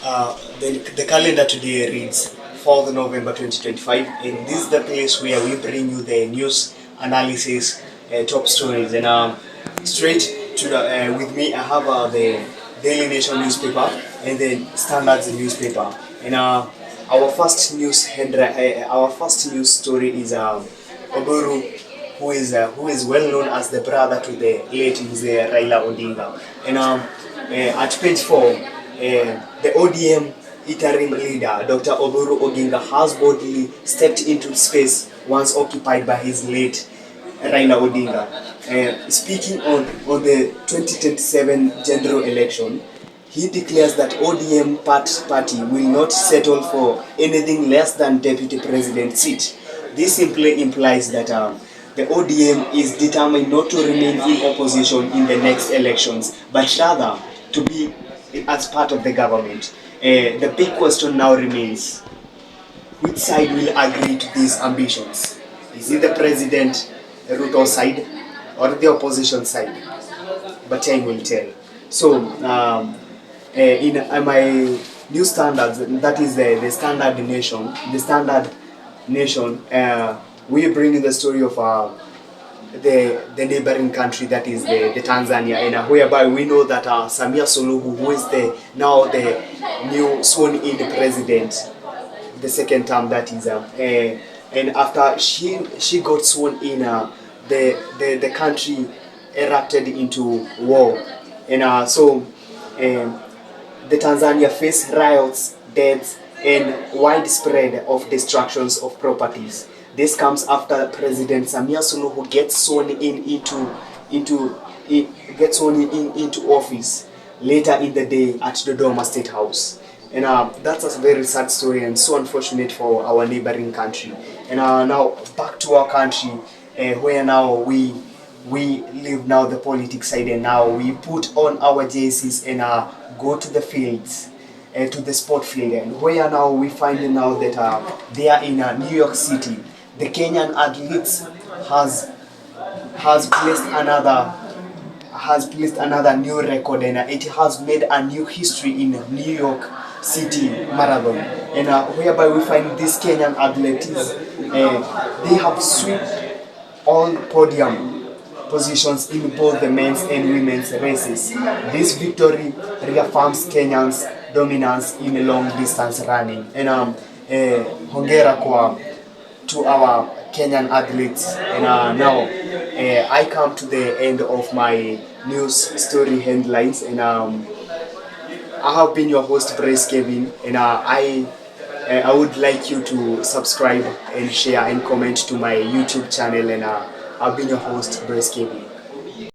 The calendar today reads 4th November 2025, and this is the place where we bring you the news analysis, top stories, and straight to the. With me, I have the Daily Nation newspaper and the Standards newspaper, and our first news story is Oburu, who is well known as the brother to the late Mzee Raila Odinga, and at page 4. The ODM interim leader, Dr. Oburu Oginga, has boldly stepped into space once occupied by his late Raila Odinga. Speaking on the 2027 general election, he declares that ODM party will not settle for anything less than deputy president seat. This simply implies that the ODM is determined not to remain in opposition in the next elections, but rather to be as part of the government. The big question now remains, which side will agree to these ambitions? Is it the president Ruto side or the opposition side? But time will tell. So in my new standards, that is the Standard Nation, we bring in the story of the neighboring country, that is the Tanzania, and whereby we know that Samia Suluhu, who is now the new sworn-in president, the second term, that is, and after she got sworn in, the country erupted into war, and so the Tanzania faced riots, deaths, and widespread of destructions of properties. This comes after President Samia Suluhu gets sworn into office later in the day at the Dodoma State House, and that's a very sad story and so unfortunate for our neighboring country. And now back to our country, where now we leave now the politics side, and now we put on our jerseys and go to the fields. To the sport field, and where now we find now that they are in New York City. The Kenyan athletes has placed another new record, and it has made a new history in New York City Marathon, and whereby we find these Kenyan athletes, they have swept all podium positions in both the men's and women's races. This victory reaffirms Kenyan's dominance in long distance running, and hongera to our Kenyan athletes. And now I come to the end of my news story headlines, and I have been your host, Brace Kevin, and I would like you to subscribe and share and comment to my YouTube channel, and I've been your host, Brace Kevin.